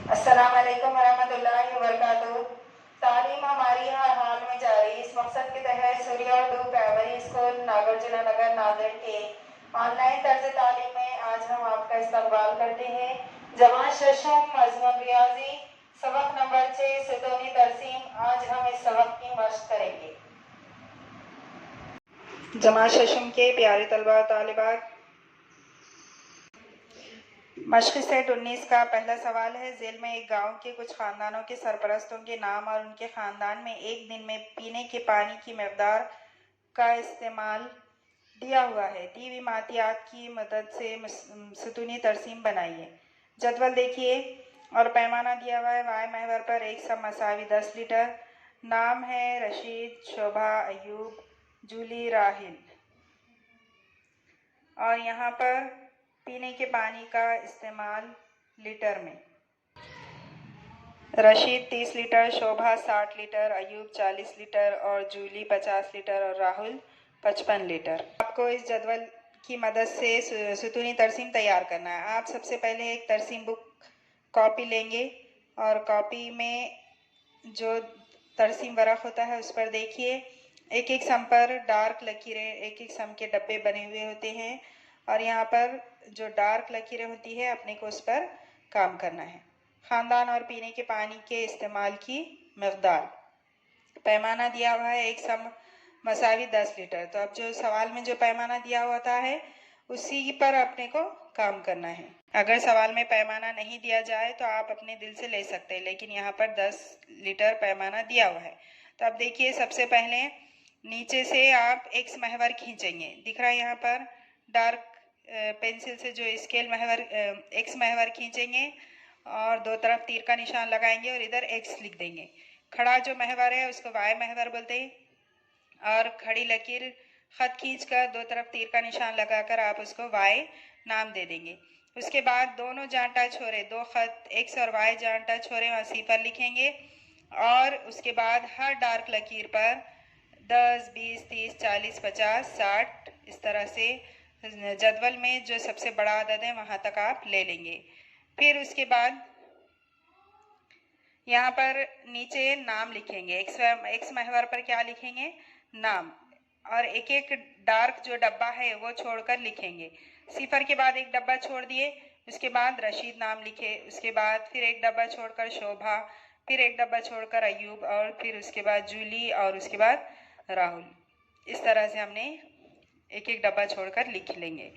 अस्सलाम वालेकुम वरहमतुल्लाहि वबरकातुहू। तालीम हमारी हर हाल में जारी। इस मकसद के तहत सूर्या उर्दू प्राइमरी स्कूल नागार्जुन नगर नांदेड़ के ऑनलाइन तर्ज तालीम में आज हम आपका इस्तकबाल करते हैं। जमा शशम मजमून रियाजी सबक नंबर 6 सुतूनी तरसीम। आज हम इस सबक की मशक करेंगे। जमा शशम के प्यारे तलबा तालिबात, मशक़ सेट 19 का पहला सवाल है। जेल में एक गांव के कुछ ख़ानदानों के सरपरस्तों के नाम और उनके ख़ानदान में एक दिन में पीने के पानी की मकदार का इस्तेमाल दिया हुआ है। दी हुई मातियात की मदद से सुतूनी तरसीम बनाइए। जदवल देखिए और पैमाना दिया हुआ है। वाय महवर पर एक सब मसावी 10 लीटर। नाम है रशीद, शोभा, अयूब, जूली, राहिल। और यहाँ पर पीने के पानी का इस्तेमाल लीटर में। रशीद 30 लीटर, शोभा 60 लीटर, अयूब 40 लीटर और जूली 50 लीटर और राहुल 55 लीटर। आपको इस जदवल की मदद से सुतूनी तरसीम तैयार करना है। आप सबसे पहले एक तरसीम बुक कॉपी लेंगे और कॉपी में जो तरसीम वरक होता है उस पर देखिए एक एक सम पर डार्क लकीरें, एक एक सम के डब्बे बने हुए होते हैं और यहाँ पर जो डार्क लकीरें होती है अपने को उस पर काम करना है। ख़ानदान और पीने के पानी के इस्तेमाल की मकदार, पैमाना दिया हुआ है एक सम मसावी 10 लीटर। तो अब जो सवाल में जो पैमाना दिया होता है उसी पर अपने को काम करना है। अगर सवाल में पैमाना नहीं दिया जाए तो आप अपने दिल से ले सकते हैं, लेकिन यहाँ पर 10 लीटर पैमाना दिया हुआ है। तो अब देखिए सबसे पहले नीचे से आप एक्स महवर खींचेंगे। दिख रहा है यहाँ पर डार्क पेंसिल से जो स्केल महवर एक्स महवर खींचेंगे और दो तरफ तीर का निशान लगाएंगे और इधर एक्स लिख देंगे। खड़ा जो महवर है उसको वाई महवर बोलते हैं और खड़ी लकीर खत खींचकर दो तरफ तीर का निशान लगाकर आप उसको वाई नाम दे देंगे। उसके बाद दोनों जांटा छोरे, दो खत एक्स और वाई जांटा छोरे वहाँ सी पर लिखेंगे और उसके बाद हर डार्क लकीर पर 10, 20, 30, 40, 50, 60 इस तरह से जदवल में जो सबसे बड़ा आदद है वहाँ तक आप ले लेंगे। फिर उसके बाद यहाँ पर नीचे नाम लिखेंगे। एक्स महवर पर क्या लिखेंगे? नाम। और एक एक डार्क जो डब्बा है वो छोड़कर लिखेंगे। सिफर के बाद एक डब्बा छोड़ दिए, उसके बाद रशीद नाम लिखे, उसके बाद फिर एक डब्बा छोड़कर शोभा, फिर एक डब्बा छोड़कर अयूब और फिर उसके बाद जूली और उसके बाद राहुल। इस तरह से हमने एक एक डब्बा छोड़कर लिख लेंगे।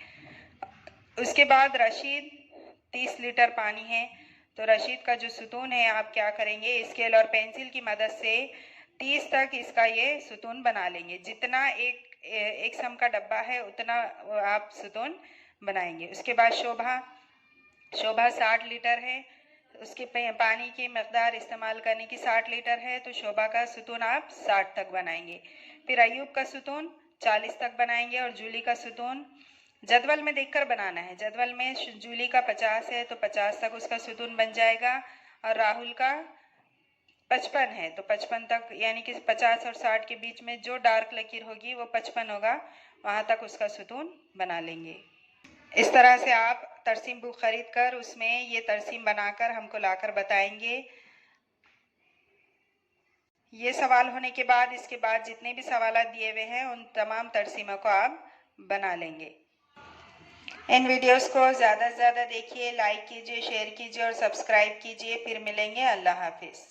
उसके बाद रशीद 30 लीटर पानी है तो रशीद का जो सुतून है आप क्या करेंगे, स्केल और पेंसिल की मदद से 30 तक इसका ये सुतून बना लेंगे। जितना एक सम का डब्बा है उतना आप सुतून बनाएंगे। उसके बाद शोभा 60 लीटर है, उसके पानी की मकदार इस्तेमाल करने की 60 लीटर है तो शोभा का सुतून आप 60 तक बनाएंगे। फिर अयूब का सुतून 40 तक बनाएंगे और जूली का सुतून जदवल में देखकर बनाना है। जदवल में जूली का 50 है तो 50 तक उसका सुतून बन जाएगा और राहुल का 55 है तो 55 तक, यानी कि 50 और 60 के बीच में जो डार्क लकीर होगी वो 55 होगा, वहाँ तक उसका सुतून बना लेंगे। इस तरह से आप तरसीम बुक खरीद कर उसमें ये तरसीम बनाकर हमको लाकर बताएंगे। ये सवाल होने के बाद इसके बाद जितने भी सवाल दिए हुए हैं उन तमाम तरसीमों को आप बना लेंगे। इन वीडियोस को ज़्यादा से ज़्यादा देखिए, लाइक कीजिए, शेयर कीजिए और सब्सक्राइब कीजिए। फिर मिलेंगे। अल्लाह हाफिज़।